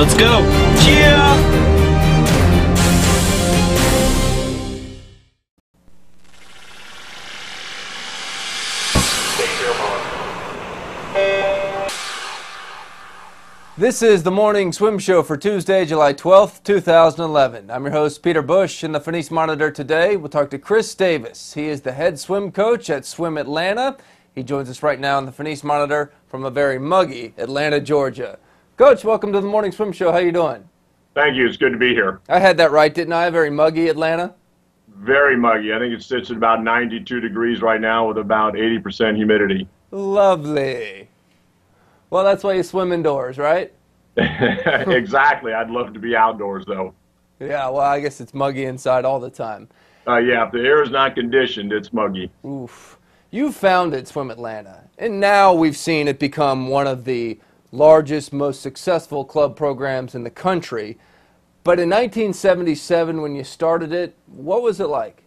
Let's go. Cheer! This is the Morning Swim Show for Tuesday, July 12th, 2011. I'm your host, Peter Bush. In the Phoenix Monitor today, we'll talk to Chris Davis. He is the head swim coach at SwimAtlanta. He joins us right now in the Phoenix Monitor from a very muggy Atlanta, Georgia. Coach, welcome to the Morning Swim Show. How you doing? Thank you. It's good to be here. I had that right, didn't I? Very muggy Atlanta? Very muggy. I think it sits at about 92 degrees right now with about 80% humidity. Lovely. Well, that's why you swim indoors, right? Exactly. I'd love to be outdoors, though. Yeah, well, I guess it's muggy inside all the time. Yeah, if the air is not conditioned, it's muggy. Oof. You founded SwimAtlanta, and now we've seen it become one of the largest, most successful club programs in the country. But in 1977, when you started it, what was it like?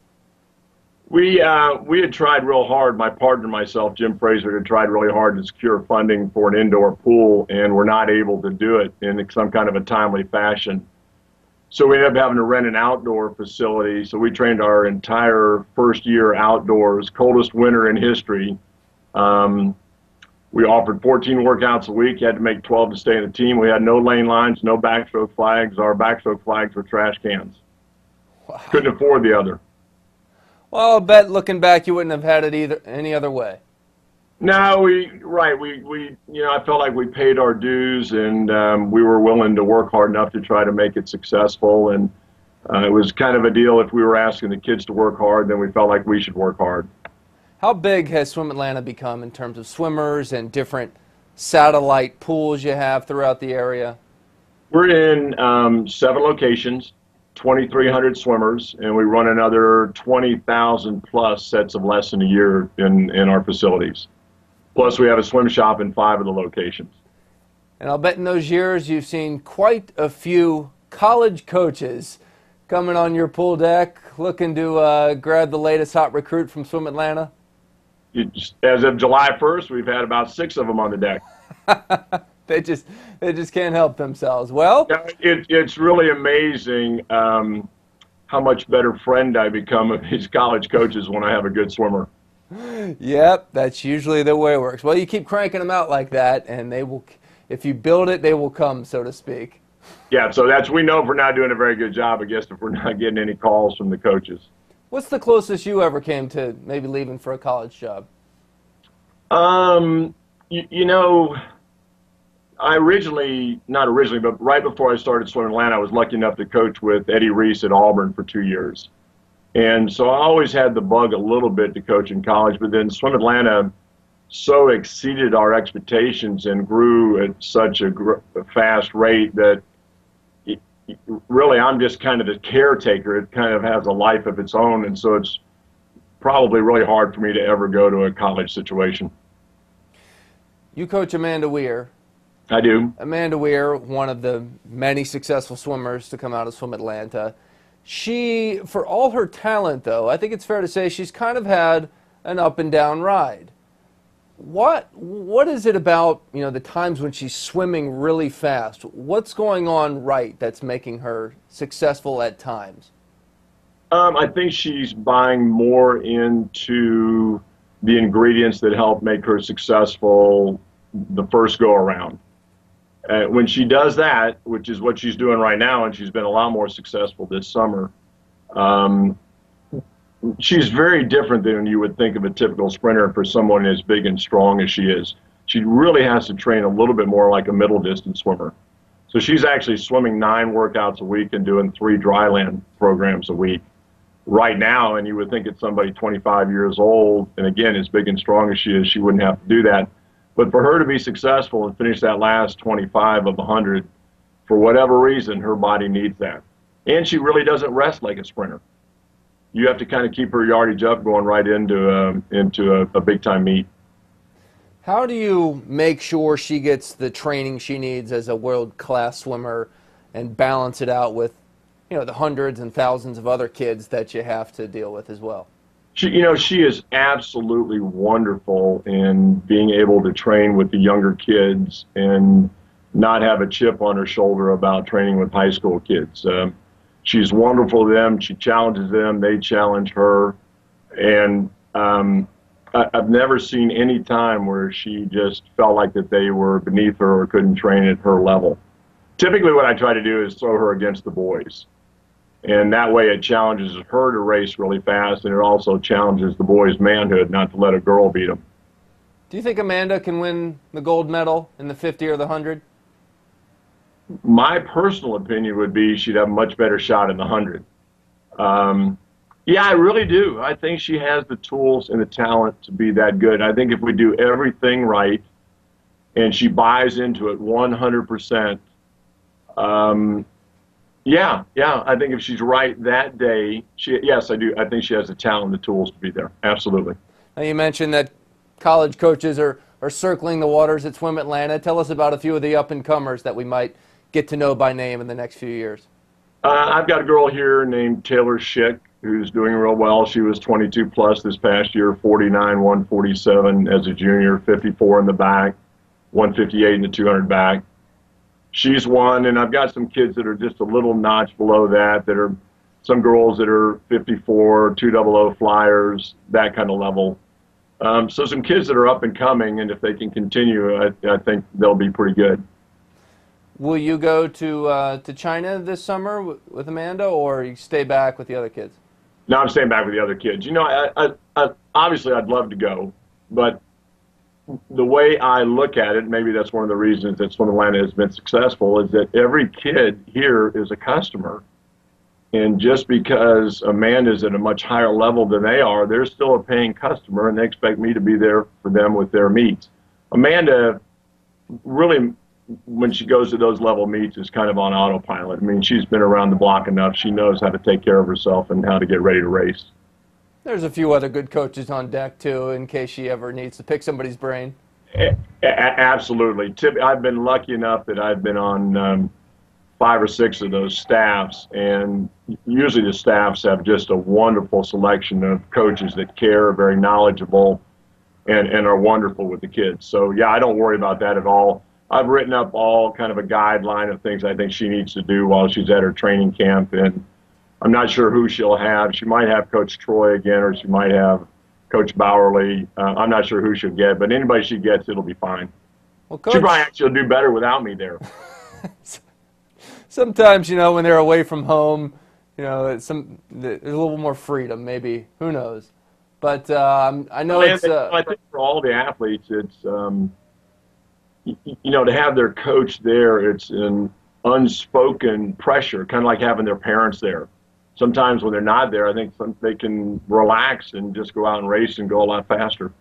We had tried real hard, my partner and myself, Jim Fraser, had tried really hard to secure funding for an indoor pool, and we're not able to do it in some kind of a timely fashion. So we ended up having to rent an outdoor facility. So we trained our entire first year outdoors, coldest winter in history. We offered 14 workouts a week. You had to make 12 to stay in the team. We had no lane lines, no backstroke flags. Our backstroke flags were trash cans. Wow. Couldn't afford the other. Well, I'll bet looking back you wouldn't have had it any other way. No, I felt like we paid our dues, and we were willing to work hard enough to try to make it successful. And it was kind of a deal, if we were asking the kids to work hard, then we felt like we should work hard. How big has SwimAtlanta become in terms of swimmers and different satellite pools you have throughout the area? We're in 7 locations. 2,300 swimmers, and we run another 20,000 plus sets of lesson a year in our facilities. Plus, we have a swim shop in 5 of the locations. And I'll bet in those years you've seen quite a few college coaches coming on your pool deck looking to grab the latest hot recruit from SwimAtlanta. As of July 1st, we've had about 6 of them on the deck. They just can't help themselves. Well, it's really amazing how much better friend I become of these college coaches when I have a good swimmer. Yep, that's usually the way it works. Well, you keep cranking them out like that, and they will. If you build it, they will come, so to speak. Yeah, so we know if we're not doing a very good job, I guess, if we're not getting any calls from the coaches. What's the closest you ever came to maybe leaving for a college job? Not originally, but right before I started SwimAtlanta, I was lucky enough to coach with Eddie Reese at Auburn for 2 years. And so I always had the bug a little bit to coach in college, but then SwimAtlanta so exceeded our expectations and grew at such a fast rate that really I'm just kind of the caretaker. It kind of has a life of its own, and so it's probably really hard for me to ever go to a college situation. You coach Amanda Weir. I do. Amanda Weir, one of the many successful swimmers to come out of SwimAtlanta. She, for all her talent, though, I think it's fair to say she's kind of had an up and down ride. What is it about, the times when she's swimming really fast? What's going on right that's making her successful at times? I think she's buying more into the ingredients that help make her successful the first go around. When she does that, which is what she's doing right now, and she's been a lot more successful this summer, she's very different than you would think of a typical sprinter for someone as big and strong as she is. She really has to train a little bit more like a middle distance swimmer. So she's actually swimming 9 workouts a week and doing 3 dryland programs a week right now, and you would think it's somebody 25 years old, and again, as big and strong as she is, she wouldn't have to do that. But for her to be successful and finish that last 25 of 100, for whatever reason, her body needs that. And she really doesn't rest like a sprinter. You have to kind of keep her yardage up going right into a big-time meet. How do you make sure she gets the training she needs as a world-class swimmer and balance it out with, the hundreds and thousands of other kids that you have to deal with as well? She is absolutely wonderful in being able to train with the younger kids and not have a chip on her shoulder about training with high school kids. She's wonderful to them. She challenges them. They challenge her. And I've never seen any time where she just felt like that they were beneath her or couldn't train at her level. Typically what I try to do is throw her against the boys. And that way it challenges her to race really fast, and it also challenges the boys' manhood not to let a girl beat them. Do you think Amanda can win the gold medal in the 50 or the 100? My personal opinion would be she'd have a much better shot in the 100. Yeah, I really do. I think she has the tools and the talent to be that good. I think if we do everything right and she buys into it 100%, yeah, I think if she's right that day, yes, I do. I think she has the talent and the tools to be there. Absolutely. Now you mentioned that college coaches are circling the waters at SwimAtlanta. Tell us about a few of the up-and-comers that we might get to know by name in the next few years. I've got a girl here named Taylor Schick who's doing real well. She was 22 plus this past year, 49, 147 as a junior, 54 in the back, 158 in the 200 back. She's won, and I've got some kids that are just a little notch below that are some girls that are 54, 200 flyers, that kind of level. So some kids that are up and coming, and if they can continue, I think they'll be pretty good. Will you go to China this summer with Amanda, or you stay back with the other kids? No, I'm staying back with the other kids. You know, I obviously I'd love to go, but the way I look at it, maybe that's one of the reasons that SwimAtlanta has been successful, is that every kid here is a customer. And just because Amanda's at a much higher level than they are, they're still a paying customer, and they expect me to be there for them with their meets. Amanda, really, when she goes to those level meets, is kind of on autopilot. I mean, she's been around the block enough. She knows how to take care of herself and how to get ready to race. There's a few other good coaches on deck, too, in case she ever needs to pick somebody's brain. Absolutely. I've been lucky enough that I've been on 5 or 6 of those staffs, and usually the staffs have just a wonderful selection of coaches that care, are very knowledgeable, and are wonderful with the kids. So, yeah, I don't worry about that at all. I've written up all kind of a guideline of things I think she needs to do while she's at her training camp, and I'm not sure who she'll have. She might have Coach Troy again, or she might have Coach Bowerly. I'm not sure who she'll get, but anybody she gets, it'll be fine. Well, Coach, she probably actually will do better without me there. Sometimes, you know, when they're away from home, you know, there's a little more freedom, maybe. Who knows? But I know I think for all the athletes, it's you know, to have their coach there, it's an unspoken pressure, kind of like having their parents there. Sometimes when they're not there, I think they can relax and just go out and race and go a lot faster.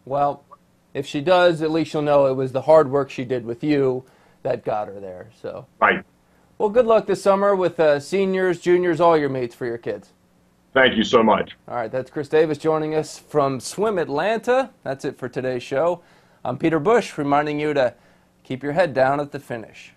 Well, if she does, at least she'll know it was the hard work she did with you that got her there. So. Right. Well, good luck this summer with seniors, juniors, all your meets for your kids. Thank you so much. All right, that's Chris Davis joining us from SwimAtlanta. That's it for today's show. I'm Peter Bush, reminding you to keep your head down at the finish.